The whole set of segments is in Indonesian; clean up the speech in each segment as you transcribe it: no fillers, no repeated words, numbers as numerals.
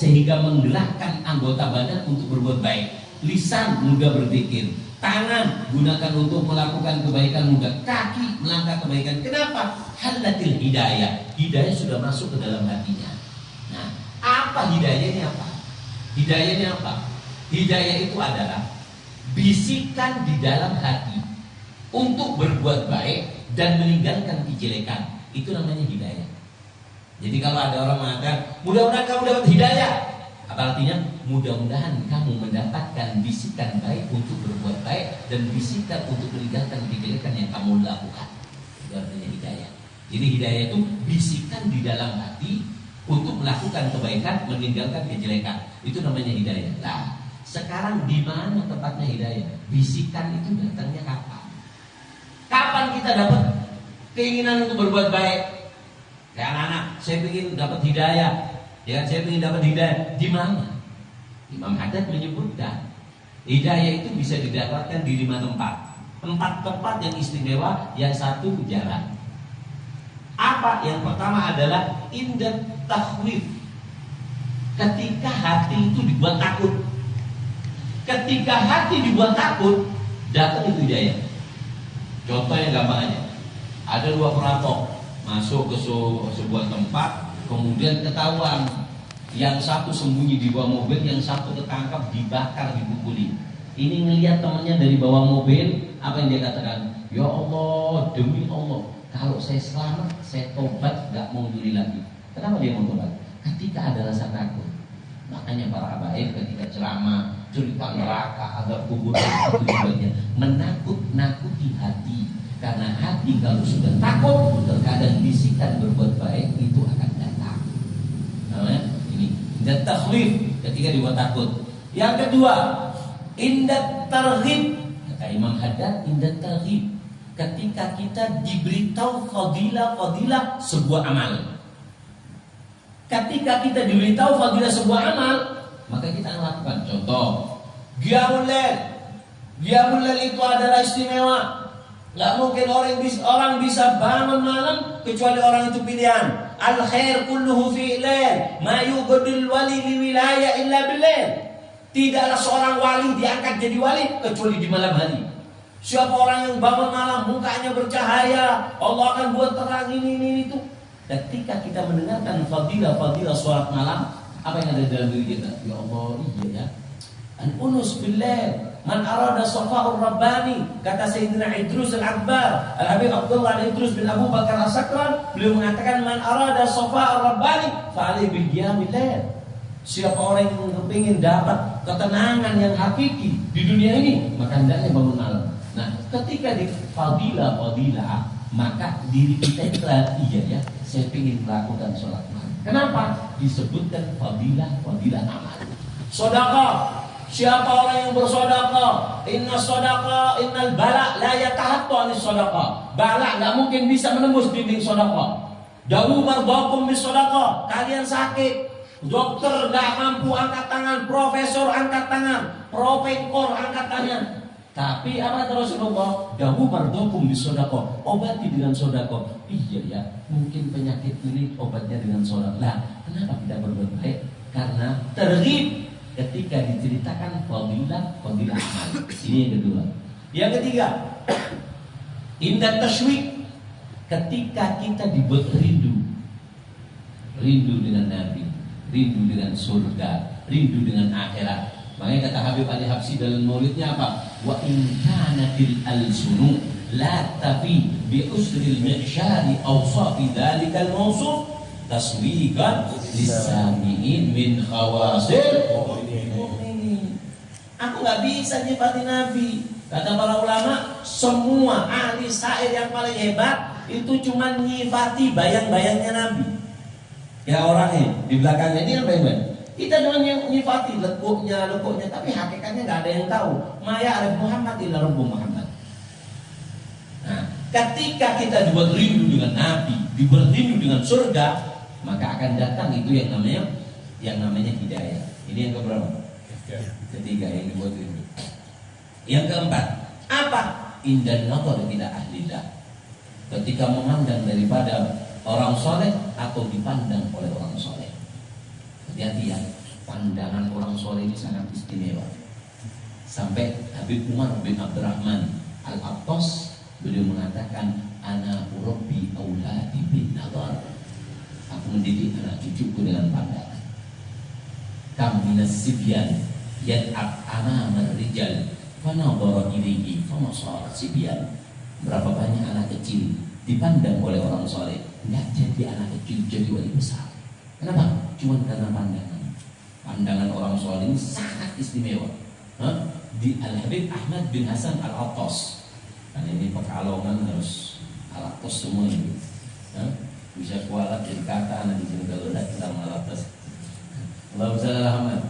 sehingga menggerakkan anggota badan untuk berbuat baik. Lisan mudah berzikir, tangan gunakan untuk melakukan kebaikan, mudah kaki melangkah kebaikan. Kenapa? Halatil hidayah. Hidayah sudah masuk ke dalam hatinya. Nah, apa hidayahnya apa? Hidayahnya apa? Hidayah itu adalah bisikan di dalam hati untuk berbuat baik dan meninggalkan kejelekan. Itu namanya hidayah. Jadi kalau ada orang mengatakan mudah-mudahan kamu dapat hidayah, apa artinya? Mudah-mudahan kamu mendapatkan bisikan baik untuk berbuat baik dan bisikan untuk meninggalkan kejelekan yang kamu lakukan. Itu artinya hidayah. Jadi hidayah itu bisikan di dalam hati untuk melakukan kebaikan, meninggalkan kejelekan. Itu namanya hidayah. Nah, sekarang di mana tempatnya hidayah? Bisikan itu datangnya kapan? Kapan kita dapat keinginan untuk berbuat baik? Kayak anak-anak, saya ingin dapat hidayah. Ya, saya ingin dapat hidayah. Di mana? Imam Haddad menyebutkan hidayah itu bisa didapatkan di 5 tempat. 4 tempat yang istimewa, yang satu jalan. Apa? Yang pertama adalah indah takhwif. Ketika hati itu dibuat takut. Ketika hati dibuat takut, datang itu hidayah. Contoh yang gampang aja. Ada 2 perampok masuk ke sebuah tempat, kemudian ketahuan yang satu sembunyi di bawah mobil, yang satu ketangkap, dibakar, dipukuli. Ini ngelihat temannya dari bawah mobil, apa yang dia katakan? Ya Allah, demi Allah, kalau saya selamat, saya tobat, gak mau nyuri lagi. Kenapa dia mau tobat? Ketika ada rasa takut. Makanya para habaib ketika ceramah cerita neraka, azab kubur, itu tujuannya menakut-nakuti hati. Karena hati kalau sudah takut, terkadang bisikan berbuat baik itu akan datang. Namanya ini indah takhwif, ketika dibuat takut. Yang kedua, indah targhib. Kata Imam Haddad, indah targhib, ketika kita diberitahu fadilah sebuah amal. Ketika kita diberitahu fadilah sebuah amal, maka kita lakukan. Contoh, Qiyamul Lail. Qiyamul Lail itu adalah istimewa. Gak mungkin orang bisa bangun malam kecuali orang itu pilihan. Al khair kulluhu fi lail, ma yuqdil wali li wilayah illa billail. Tidaklah seorang wali diangkat jadi wali kecuali di malam hari. Siapa orang yang bangun malam mukanya bercahaya, Allah akan buat terang ini itu. Ketika kita mendengarkan fadilah sholat malam, apa yang ada dalam diri kita? Ya Allah, iya ya. An-unus billah, man arada safa'ur rabbani. Kata Sayyidina Idrus al-Akbar, Al-Habib Abdullah al-Idrus bin Abu Bakar as-Sakran, beliau mengatakan man arada safa'ur rabbani fa'alaihi bil qiyamil lail. Siapa orang yang ingin dapat ketenangan yang hakiki di dunia ini, maka hendaknya bangun malam. Nah, ketika di fadilah, maka diri kita itu iya ya, saya ingin melakukan sholat malam. Kenapa? Disebutkan fadilah amal. Sedekah. Siapa orang yang bersedekah? Innal bala la yatahattu anis sedekah. Bala enggak mungkin bisa menembus dinding sedekah. Dawu mardakum bis sedekah. Kalian sakit, dokter enggak mampu angkat tangan, profesor angkat tangan, profekor angkat tangan. Tapi apa kata Rasulullah? Dawu mardakum bis sedekah. Obati dengan sedekah. Iya ya, mungkin penyakit ini obatnya dengan sedekah. Lah, kenapa tidak berbuat baik? Karena terghib ketika diceritakan fadilah amal. Ini yang kedua. Yang ketiga, indah tasywiq, ketika kita dibuat rindu dengan Nabi, rindu dengan surga, rindu dengan akhirat. Makanya kata Habib Ali Habsyi dalam maulidnya apa? Wa in kana fil alsunu la tafi bi usril mi'syari awsafi dzalikal mawsuf taswiqan lisami'in min khawasil. Aku nggak bisa nyifati Nabi. Kata para ulama, semua ahli syair yang paling hebat itu cuma nyifati bayang-bayangnya Nabi. Ya orangnya di belakangnya ini kan bayang-bayang. Kita cuma nyifati lekuknya, tapi hakikatnya nggak ada yang tahu. Maya arif Muhammad illa Rabbu Muhammad. Nah, ketika kita dibuat rindu dengan Nabi, dibuat rindu dengan surga, maka akan datang itu yang namanya hidayah. Ini yang keberapa? Ketiga yang dibuat rindu. Yang keempat, apa? Indah nazar ila ahlillah. Ketika memandang daripada orang soleh atau dipandang oleh orang soleh. Hati-hati ya. pandangan orang soleh ini sangat istimewa. Sampai Habib Umar bin Abdurrahman Al-Attas beliau mengatakan, ana urabbi auladi bin nadar. Aku mendidik anak cucuku dengan pandangan. Kam minas sibyan yad'ab amama rijal fanadhara ilaihi famasara sibyan. Berapa banyak anak kecil dipandang oleh orang soleh, nggak jadi anak kecil, jadi wali besar. Kenapa? Cuma karena pandangan. Pandangan orang soleh ini sangat istimewa. Di Al-Habib Ahmad bin Hasan Al-Attas, karena ini Pekalongan harus Al-Attas semua ini. Bisa kualat jadi kata anak di sini kalau tidak kita Al-Attas. Allahumma shalli ala Muhammad.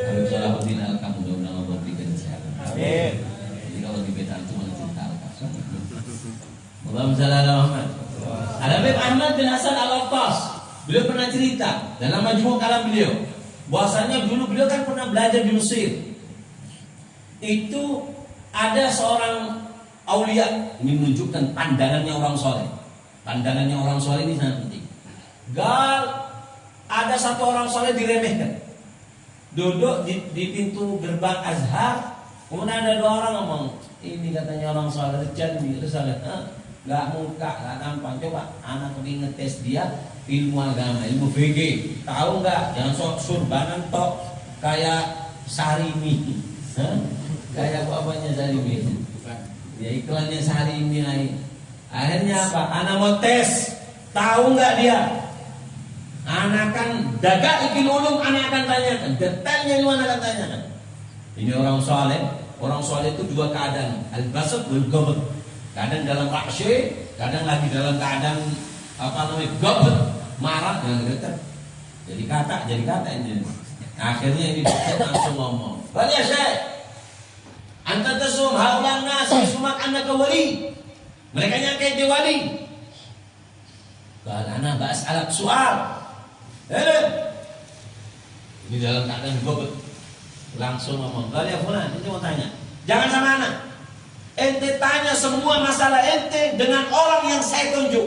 Habib Salahuddin Al-Kam, mudah-mudahan Allah berikan kesehatan. Amin. Jadi kalau di beda itu mana cerita Al-Kam. Allahumma shalli ala Muhammad. Al-Habib Ahmad bin Hasan Al-Attas, beliau pernah cerita dalam majmu' kalam beliau, bahwasanya dulu beliau kan pernah belajar di Mesir. Itu ada seorang aulia, ini menunjukkan pandangannya orang soleh. Pandangannya orang soleh ini sangat penting. Ada satu orang soleh diremehkan, duduk di pintu gerbang Azhar. Kemudian ada dua orang ngomong, ini katanya orang soleh, jadi soleh, nggak muka, nggak nampak. Coba anak pergi ngetes dia ilmu agama, ilmu VG, tahu nggak? Jangan sok surbanan tok kayak Sarimi, kayak apa-apanya Sarimi. Ya iklannya Sarimi lain. Akhirnya apa? Anak mau tes, tahu nggak dia? Anak kan dagang ikil ulum, anak akan tanyakan detailnya, ilmu anak akan tanyakan. Ini orang soleh itu dua keadaan, al-basat wal ghabd. Kadang dalam raksy, kadang lagi dalam keadaan ghabd, marah dengan dekat. Jadi kata ini. Akhirnya ini langsung ngomong, "Wali ya Syekh, anta tasum haulan nas yasmak annaka wali." Mereka nyangka dia wali. Kalau ana bahas alak soal. Ini dalam keadaan gobet. Langsung ngomong, "Wali ya fulan, ini mau tanya. Jangan sama anak. Ente tanya semua masalah ente dengan orang yang saya tunjuk.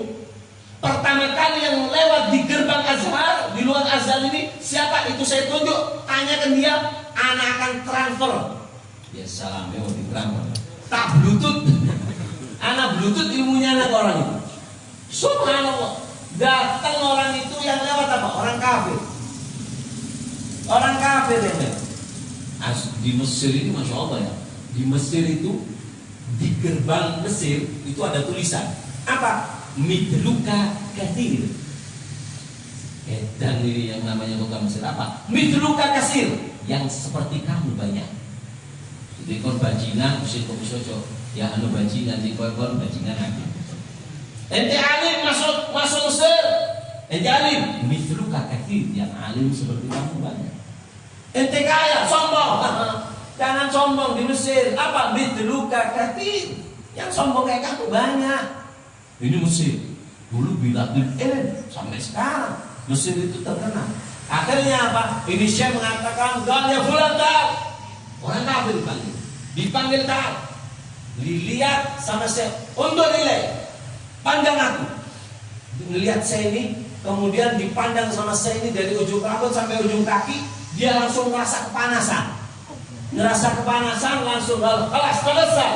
Pertama kali yang lewat di gerbang Azhar, di luar Azhar ini, siapa itu saya tunjuk. Tanyakan dia, anak akan transfer." Ya salam, ya di transfer. Tak bluetooth. Anak bluetooth ilmunya anak orang itu. Subhanallah. Datang orang itu yang lewat apa? Orang kafir. Orang kafir ya. Di Mesir itu Masya Allah ya. Di Mesir itu, di gerbang Mesir itu ada tulisan apa? Midluka kathir. Dan ini yang namanya kota Mesir apa? Midluka kasir, yang seperti kamu banyak. Jadi kon bajingan usil kopi soco, ya anu bajingan di kon bajingan aja. Ente alim masuk Mesir, ente alim midluka kathir, yang alim seperti kamu banyak. Ente kaya, sombong, jangan sombong di Mesir. Apa? Midluka kathir, yang sombong kayak kamu banyak. Ini Mesir. Dulu biladul ilm, sampai sekarang Mesir itu terkenal. Akhirnya apa? Ini Syekh mengatakan, "Gal ya fulan tal." Orang kafir dipanggil tal. Dilihat sama Syekh, "Untuk nilai, pandang aku." Melihat saya ini, kemudian dipandang sama saya ini dari ujung rambut sampai ujung kaki, dia langsung merasa kepanasan. Ngerasa kepanasan langsung kelas selesai.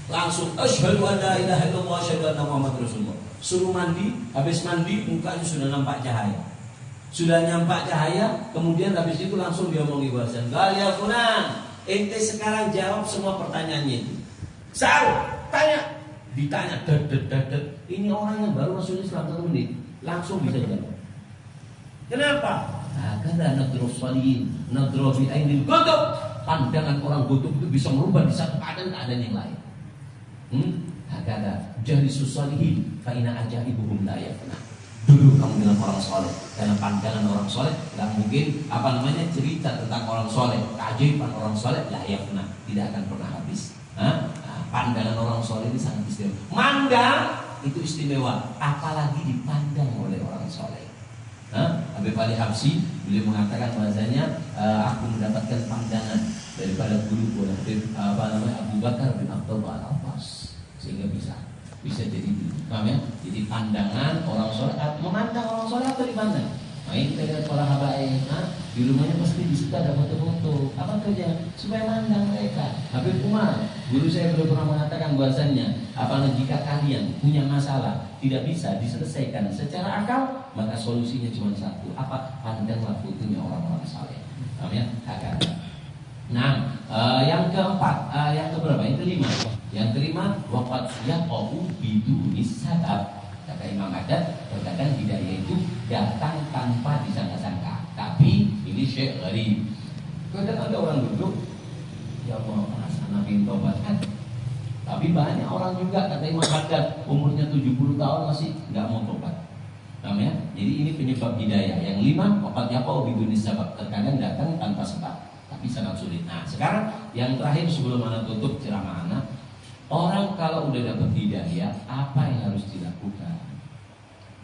Langsung asyhadu an la ilaha illallah asyhadu anna Muhammadar Rasulullah. Suruh mandi, habis mandi mukanya sudah nampak cahaya. Sudah nampak cahaya, kemudian habis itu langsung dia omongi bahasa, "Gal ya fulan, ente sekarang jawab semua pertanyaannya itu." Saat tanya, ditanya, ini orang yang baru masuk Islam 1 menit, langsung bisa jawab. Kenapa? Karena nadrul salihin, nadrul fi ainil ghadab. Pandangan orang bodoh itu bisa merubah di satu keadaan yang lain. Hakada jari susalihin fa ina ajaibuhum la yafna. Dulu kamu dengan orang soleh, karena pandangan orang soleh nggak mungkin cerita tentang orang soleh, keajaiban orang soleh la yafna, tidak akan pernah habis. Pandangan orang soleh ini sangat istimewa. Mandang itu istimewa, apalagi dipandang oleh orang soleh. Habib Ali Habsyi beliau mengatakan bahasanya, aku mendapatkan pandangan daripada guru Habib Abu Bakar bin Abdullah Al-Abbas, sehingga bisa jadi paham ya? Jadi pandangan orang soleh, memandang orang soleh atau dipandang? Main kita lihat para habaib, di rumahnya pasti di situ ada foto-foto. Apa kerja? Supaya mandang mereka. Habib Umar, guru saya pernah mengatakan bahwasannya, apalagi jika kalian punya masalah tidak bisa diselesaikan secara akal, maka solusinya cuma satu. Apa? Pandanglah fotonya orang-orang saleh. Namanya akal. Nah, yang keempat, yang keberapa? Yang kelima. Yang kelima, waqad yaqau bidunis sabab. Kata Imam Haddad, terkadang hidayah itu datang tanpa disangka-sangka. Tapi ini syekh gharib. Kadang ada orang duduk, ya Allah, anak ingin tobat kan. Tapi banyak orang juga, kata Imam Haddad, umurnya 70 tahun masih nggak mau tobat. Namanya, jadi ini penyebab hidayah. Yang lima, waqad yaqau bidunis sabab. Terkadang datang tanpa sebab, tapi sangat sulit. Nah, sekarang yang terakhir sebelum anak tutup ceramah anak, orang kalau udah dapat hidayah, apa yang harus dilakukan?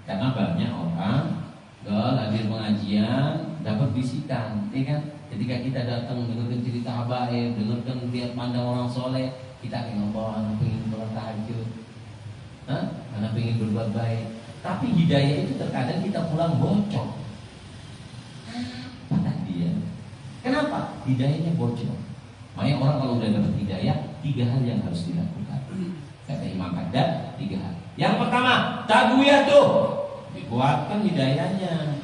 Karena banyak orang kalau hadir pengajian dapat bisikan, ya kan? Ketika kita datang dengarkan cerita habaib, dengarkan lihat pandang orang soleh, kita akan Allah, anak pengen sholat tahajud, anak pengen berbuat baik. Tapi hidayah itu terkadang kita pulang bocor. Apa tadi ya? Kenapa? Hidayahnya bocor. Makanya orang kalau udah dapat hidayah, 3 hal yang harus dilakukan. Kata Imam Haddad, 3 hal. Yang pertama, taqwiyatuh, dikuatkan hidayahnya.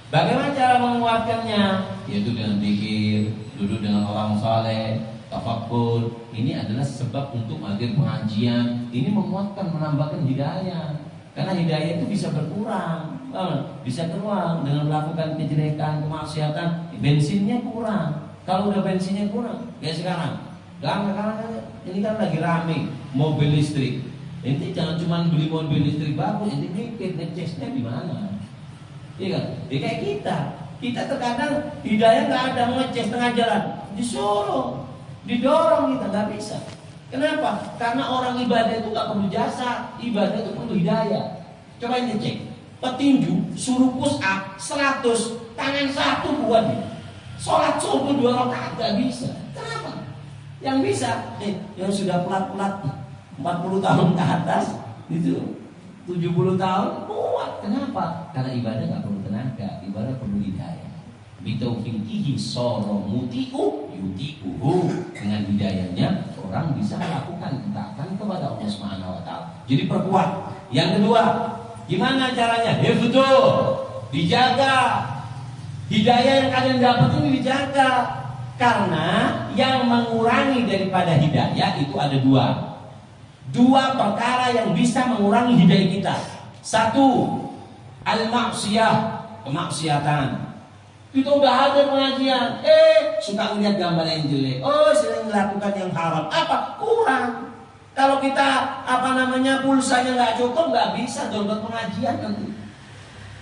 Bagaimana cara menguatkannya? Yaitu dengan zikir, duduk dengan orang saleh, tafakkur. Ini adalah sebab untuk hadir pengajian. Ini menguatkan, menambahkan hidayah. Karena hidayah itu bisa berkurang, bisa keluar dengan melakukan kejelekan, kemaksiatan. Bensinnya kurang. Kalau udah bensinnya kurang, kayak sekarang. Ini kan lagi rame mobil listrik. Ini jangan cuma beli mobil listrik bagus, ini mikir ngecasnya di mana. Iya kan? Ya kayak kita terkadang hidayah nggak ada, ngecas tengah jalan, disuruh, didorong, kita nggak bisa. Kenapa? Karena orang ibadah itu nggak perlu jasa, ibadah itu perlu hidayah. Coba ini cek, petinju suruh push up 100, tangan satu buat nih. Sholat subuh 2 rakaat nggak bisa. Kenapa? Yang bisa, yang sudah pelat-pelat 40 tahun ke atas, itu 70 tahun kuat. Kenapa? Karena ibadah nggak perlu tenaga, ibadah perlu hidayah. Bitaufiqihi soro muti'u yuti'uhu. Dengan hidayahnya orang bisa melakukan ketaatan kepada Allah Subhanahu wa taala. Jadi perkuat. Yang kedua, gimana caranya? Hifdzul, dijaga. Hidayah yang kalian dapat ini dijaga. Karena yang mengurangi daripada hidayah itu ada 2 perkara yang bisa mengurangi hidayah kita. 1, al-maksiyah, kemaksiatan. Kita udah ada pengajian, suka ngeliat gambar yang jelek, sering melakukan yang haram. Apa? Kurang. Kalau kita pulsanya nggak cukup, nggak bisa download pengajian nanti.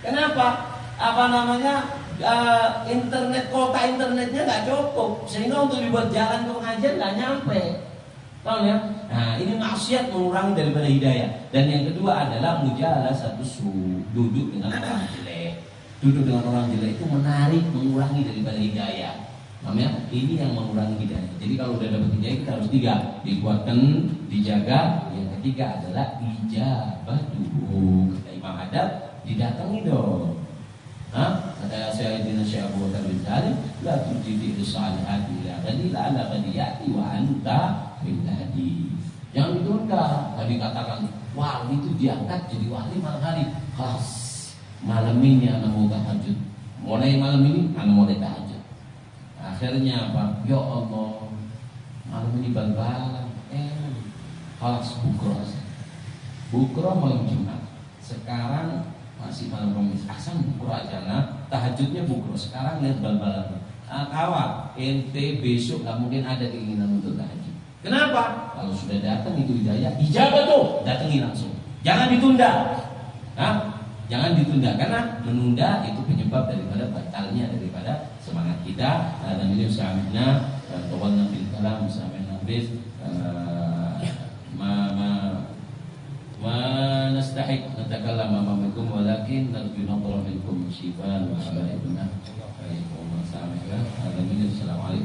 Kenapa? Kuota internetnya nggak cukup, sehingga untuk dibuat jalan ke pengajian nggak nyampe. Tahu ya? Nah, ini maksiat mengurangi daripada hidayah. Dan yang kedua adalah mujalasatu su, duduk dengan orang jelek. Duduk dengan orang jelek itu menarik, mengurangi daripada hidayah. Namanya ini yang mengurangi hidayah. Jadi kalau udah dapat hidayah kita harus 3, dikuatkan, dijaga. Yang ketiga adalah ijabatuhu. Kata Imam Haddad, didatangi dong. Kata Sayyidina Syekh Abu Bakar bin Salim, la tujibi usalihati ila ghadila ala ghadiyati wa anta billadi. Jangan ditunda. Tadi katakan wali itu diangkat jadi wali malam hari. Khas malam ini anak mau tahajud. Mulai malam ini anak mau tahajud. Akhirnya apa? Ya Allah, malam ini bal-balan. Khas bukro malam Jumat. Sekarang masih malam Kamis, asal bukro aja. Nah, tahajudnya bukro. Sekarang lihat bal-balan. Kawan, ente besok nggak mungkin ada keinginan untuk tahajud. Kenapa? Kalau sudah datang itu hidayah, ijabah tuh, datangi langsung. Jangan ditunda. Jangan ditunda, karena menunda itu penyebab daripada batalnya daripada semangat kita. Dan ini usahamnya tawalna fil kalam usahamnya habis ma nastahiq natakallama ma'akum walakin narju nadhara minkum musibah wa habaibuna. Assalamualaikum warahmatullahi wabarakatuh.